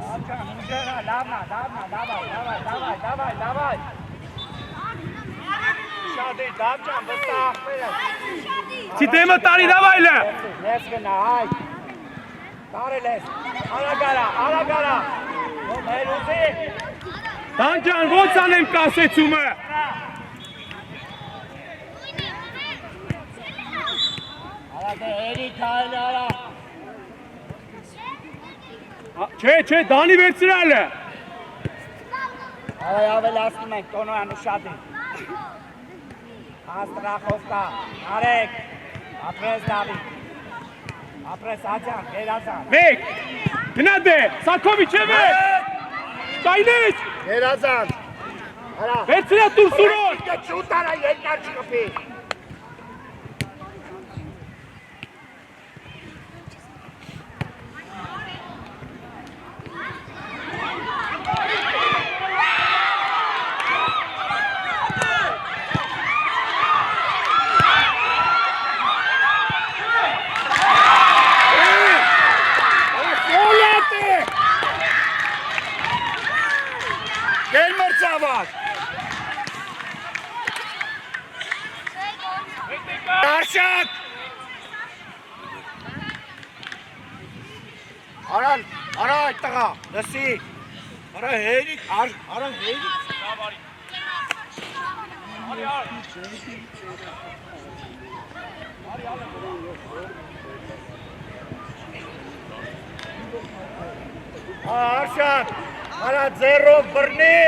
Աջան, ուժեղա, լավնա, դավայ, Շադի, դավջան, վստահ պերը, Սիտեմը տարի դավայլը։ Ես գնա, այ, տարել ես, արագարա, մեր ուզի, Տանջան, ոնց անեմ կասեցումը։ արա դե էրի քայլ արա, Չէ, Դանի վերցրել է։ Այ ավելացնում ենք Տոնոյան ու Շադին, Աստրախովկա, Նարեկ, ապրես Դավիթ, ապրես Աջան, Գերազան, Մեկ, գնա դե, Սակովիչ է մեկ, Կայնից, Գերազան, արա, վերցրյա տուր սուրոն։ չուտ արա երկար չկպի, Ծավալ։ Արշակ։ Արան, արա այդ տղա, լսի։ Արա հերիք, արա հերիք։ Արշակ, արա ձեռով բռնի։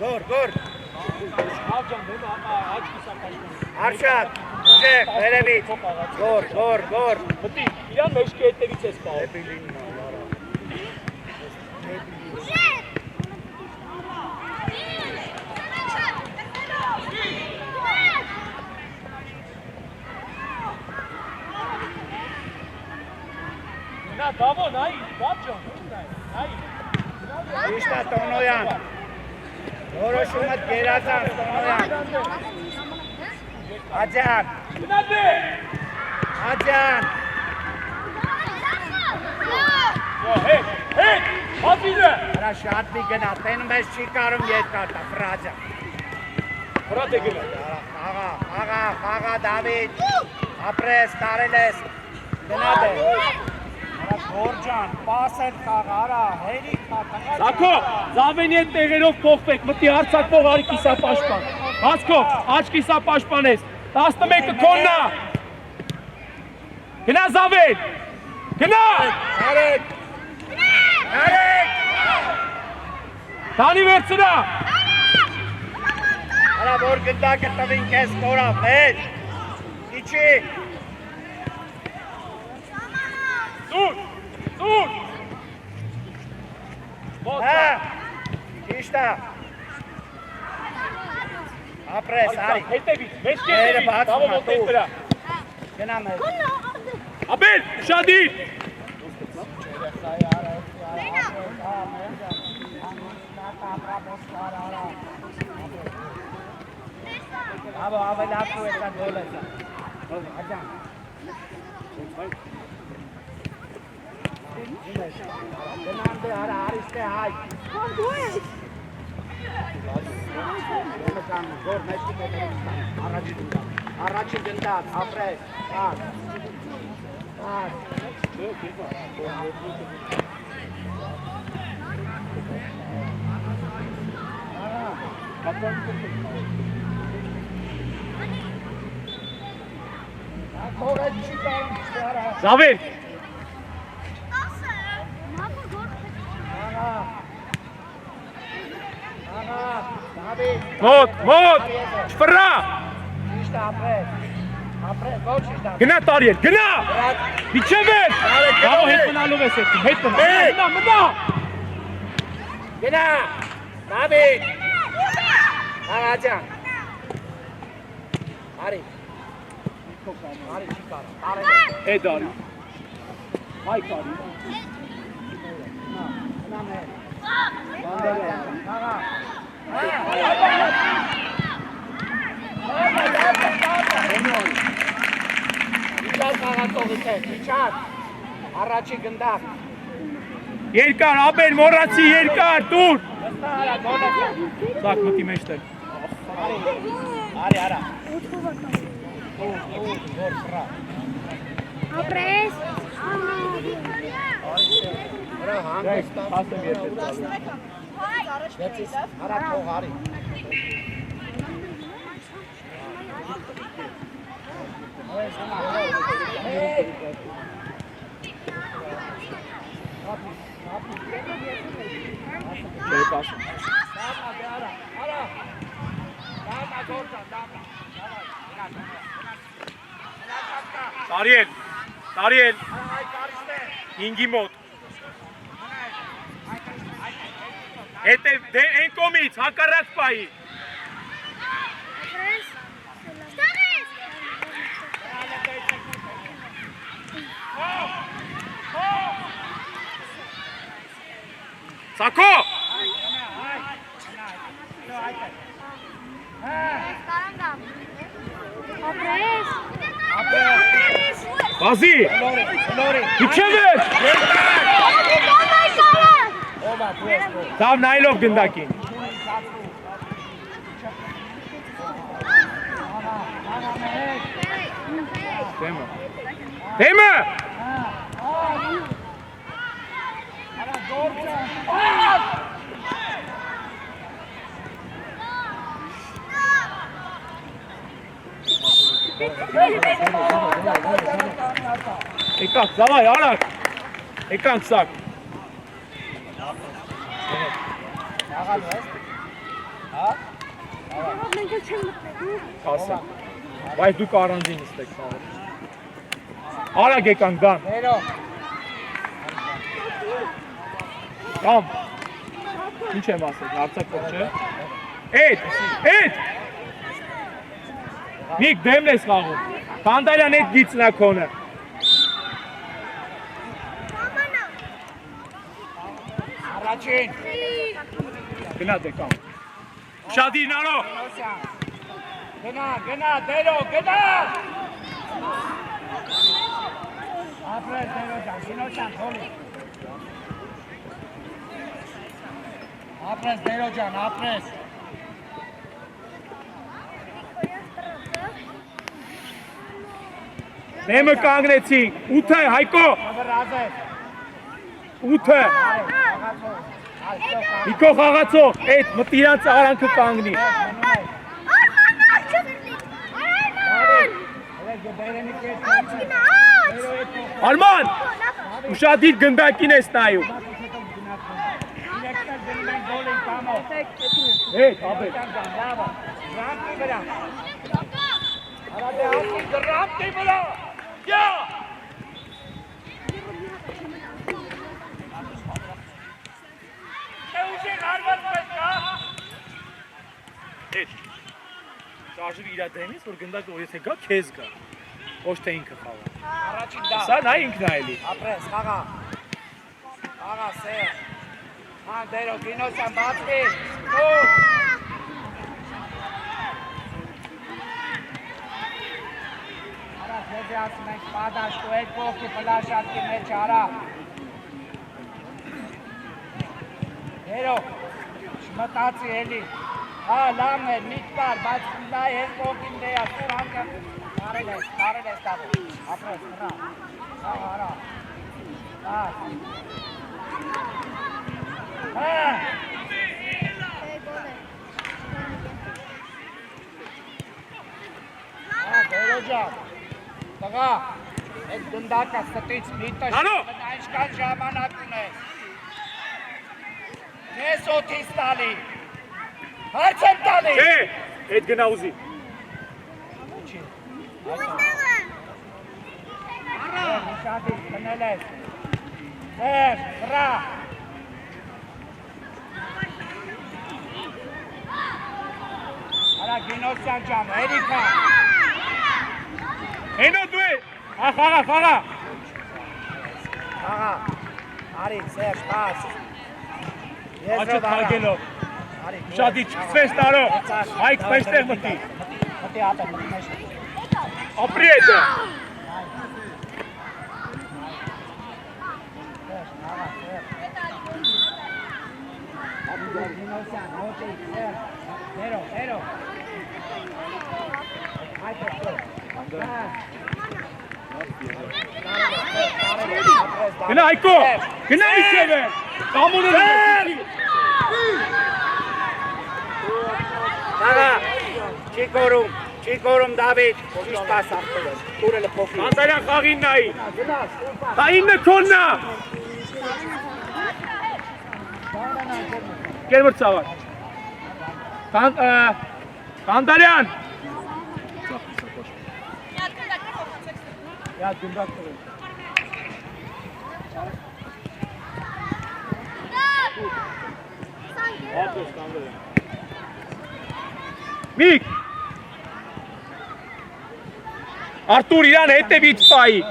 Գոր։ Արշակ, ուժեղ, վերևից, գոր։ Մտի, իրան մեջքի հետևից ես պահում։ Նա դավո, նայի, բապջան, նայի։ Իշտա Տոնոյան, որոշումըտ գերազան Տոնոյան։ Աջան, Աջան։ Հետ, հապինը։ Արա շատ մի գնա, տենում ես չի կարում երկարտա, վրաջա։ Վրատ է գնա։ Աղա, Դավիթ, ապրես, տարել ես, գնադ է։ Արա գորջան, պասել խաղ, արա, հերիք խաղ։ Զաքո, Զավենի հետ տեղերով փոխվեք, մտի հարցակվող արի կիսապաշտպան։ Հասկով, աչ կիսապաշտպան ես, 11-ը քոննա։ Գնա Զավեն, գնա։ Արեք։ Տանի վերցնա։ Արա որ գնդակը տվին կեզ կորա, վեջ, իչի։ Սուր։ Հա, ճիշտա։ Ապրես, արի։ Հետևից, մեջքի Երը հետևից, բաց դավո մա, մոտես տուր։ վրա։ Գնամ ես։ Աբել, շադիր։ Աբո, ավելացու էսա գոլ էսա։ Աջան։ Գնամ դե արա, արիշտ է հայ։ Ո՞ր դու ես։ Գոր մեջքի կետերից առաջի գնդակ, ապրես, Զավեն, մոտ, չվրա, գնա տարիել, գնա, իչև էր, դավո հետ մնալով ես էրդում, հետ մնա, գնա, Դավիթ, աջան, արի, չի կարա, էդ արի, հայք արի, գնամ է, Իչար կաղացողից է, իչար, առաջի գնդակ, երկար, աբել, մորացի, երկար, տուր, նստա արա, գոլ է, սակ մտի մեջտեր, արի, արա, Գոր ֆրա։ Ապրես։ Արա հանգստա, ասեմ երբես, դեցիս, արա թող արի, Տարիել, 5-ի մոտ, հետև, դե են կոմից, հակարակ պայի, Սակո, Բազի։ Իջև ես։ Դավ նայելով գնդակին։ Դեմը։ Եկանք, զավայ, արակ, եկանք սակ։ Ասա, բայց դուք առանձին իստեք սաղը։ Արակ եկանք, դան։ Կամ, ինչ եմ ասել, հարցակով չէ։ Էդ, Միք դեմն ես խաղում, Խանդարյան էդ գիծնա քոնը։ Առաջին։ Գնա դեկամ։ Շադիր նարո։ Գնա, դերո, գնա։ Ապրես դերո ջան, Սինոջան, թողի։ Ապրես դերո ջան, ապրես։ Դեմը կանգնեցինք, 8 է, Հայկո։ 8 է։ Նիկո խաղացող, էդ մտիրանց արանքը կանգնի։ Արման, ուշադիր գնդակին ես նայում։ Էդ, ապետ։ Դրամտի վրա։ Յա! Ուժին հարված պետք է։ Էդ, շարժիր իրա դեմից, որ գնդակ որ եթե գա, քեզ գա։ Ոչ թե ինքը խաղա։ Առաջին դա։ Սա նա ինքն այլի։ Ապրես, խաղա։ Խաղա, սեր։ Ման դերո, գինոսյան բացվի։ Ուր։ Ձեզի ասում ենք պադաշտու էդ կողքի պլաշատքի մեջ արա։ Հերո, շմտացի էլի։ Հա, լավն էր, միտ պար, բայց նա են կողքին դեյա, սրանքը տարել ես տաղը։ Ապրես, հրա, հա, հարա։ Հա։ Հա։ Հա, դերո ջան։ Տղա, այդ գնդակը ստից միտը ինչքան ժամանակ ունես։ Ես օթիս տալի, հարց եմ տալի։ Չէ, էդ գնա ուզի։ Նիշադի, կնել ես։ Ձեր, վրա։ Արա գինոսյան ճան, Էրիկա։ Հենո դու է, խաղա։ Խաղա, արի, Սերժ, պաս։ Աչը թարգելով, շադի չկծվես տարո, Հայք մեջտեղ մտի։ Մտի ատը, մտի մեջտեղ։ Ապրի էդը։ Սերժ, խաղա, Սերժ։ Գինոսյան, հոտի, Սերժ, հերո։ Հայք էստեղ։ Գնա Հայկո, գնա իջև է, կամոնը լգեցի։ Աղա, չի կորում Դավիթ, ճիշտ պաս աղթել ես, տուրելը փոխի։ Խանդարյան խաղին նայի, Գնաս, դա ինը քոննա։ Կերմր ծավար։ Խանդարյան։ Յատ գնդակ տվեն։ Ապրես Խանդարյան։ Միք։ Արտուր իրան հետևից պայի։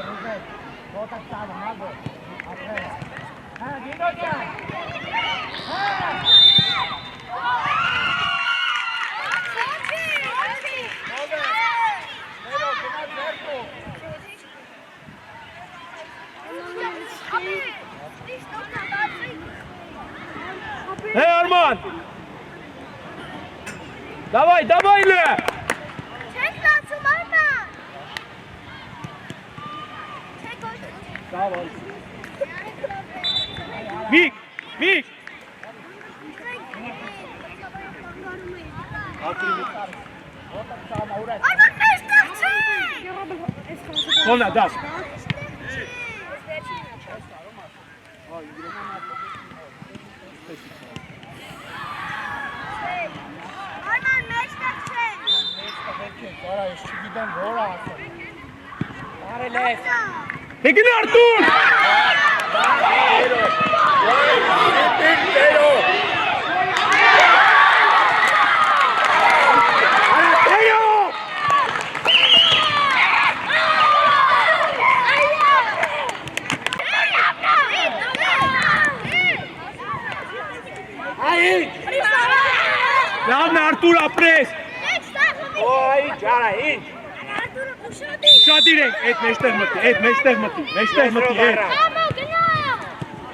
Ման Դավայ, դավայ լը Չեք լացում Արման։ Չեք Դավայ Վիկ, վիկ Արման մեջտեղ չի։ Կոնա, դաշ Արման մեջտեղ չի։ Արա, ես չգիտեմ որ ասեմ։ Արել ես։ Հեգին Արտուր Լավն Արտուր ապրես Ոյ, ջարա, ինչ։ Ուշադիր ենք, էդ մեջտեղ մտի, մեջտեղ մտի, էդ Կամո գնա։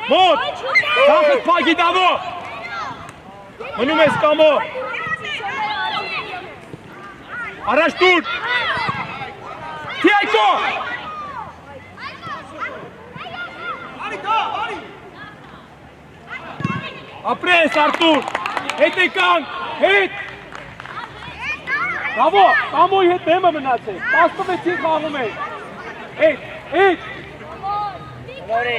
Մոտ, թախըտ պագի դավո Մնում ես կամո Առաջ տուր Թիայկո Ապրես Արտուր, հետ եկան, հետ Բավո, կամոյի հետ դեմը մնացեք, 16-ին խաղում ենք Հետ Լորի։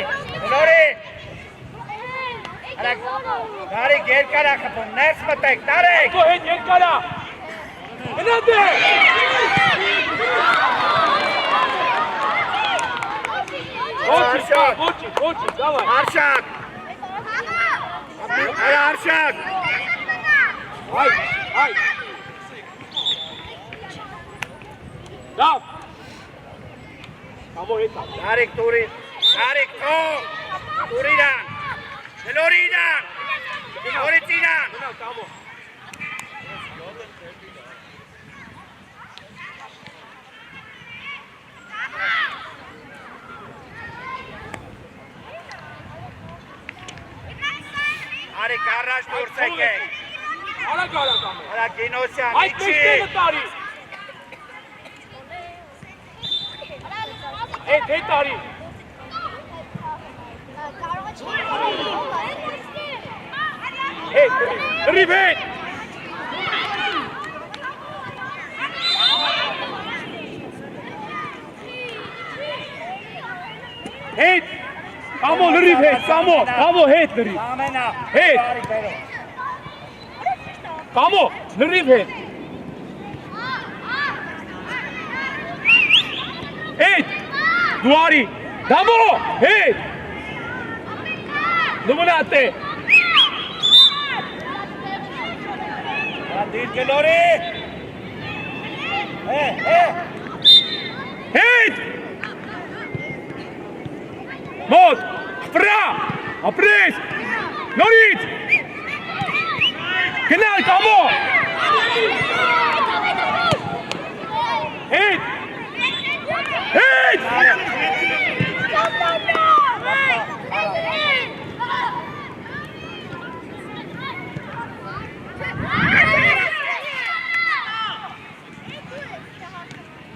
Տարիք երկարա խփում, ներս մտեք, տարեք։ Եկո հետ երկարա Գնա դե Ոչի, դավայ Արշակ։ Արա Արշակ։ Հայ Լավ Կամո հետ Տարիք տուրի, տարիք թող, տուրիրան, լորիրան, լորիցինան։ Գնա կամո Արիք առաջ դուրս եկեք։ Արագ կամո Արա Գինոսյան, Այդ մեջտեղը տարի Հետ տարի Հետ, լրիվ հետ Հետ, կամո լրիվ հետ, կամո հետ լրիվ Ամենա։ Հետ Կամո, լրիվ հետ Հետ, դու արի, դամո, հետ Նմունատ է Դիր գլորի։ Հետ Մոտ, վրա, ապրես Նորից Գնալ, կամո Հետ Հետ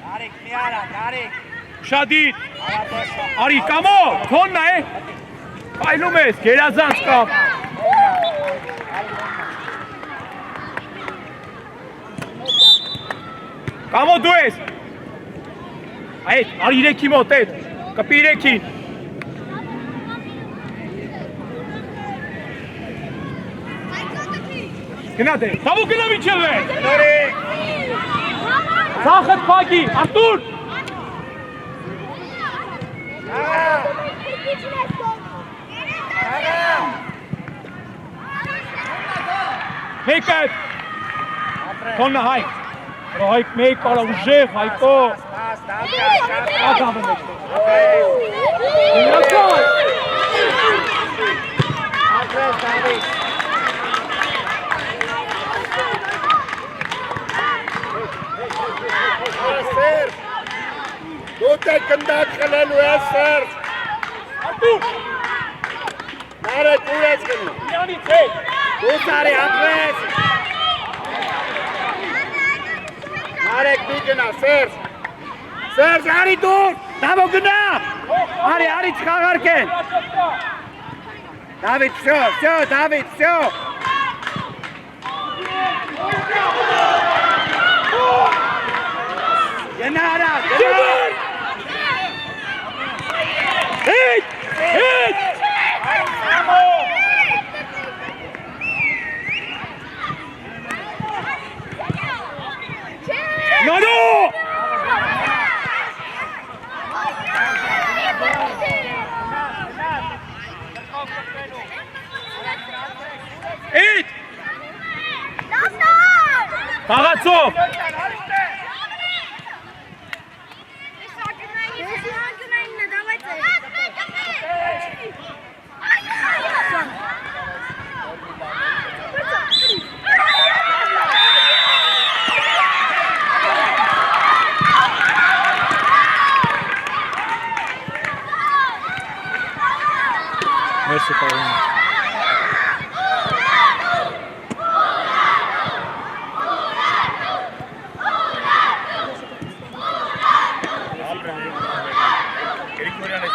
Տարիք միարա, տարիք։ Շադիր Արի, կամո, քոնն է Կայլում ես, գերազանց կամ Կամո դու ես Այդ, արի իրեքի մոտ էդ Կպի իրեքին Գնա դե, թավու գնա միջև է Լորի։ Սախըտ պագի, Արտուր Մեկը Քոնը հայք Հայք մեկ արա ուժեղ, հայկո Ադամը մեկ Ապրես Դավիթ։ Սեր, դու տե կնդակ խլելու ես սեր։ Արտուր Նարեկ ուր ես գնում։ Իրանից հետ Դուսարի ապրես։ Արեք մի գնա, Սերժ։ Սերժ, արի դուր, Դավո գնա։ Արի չխաղարկեն։ Դավիթ, всё, Դավիթ, всё։ Գնա արա, գնա։ Հիտ, հիտ։ Նանո։ Հիտ։ Խաղացով։ Merci, Pauline. Գրիգորյանը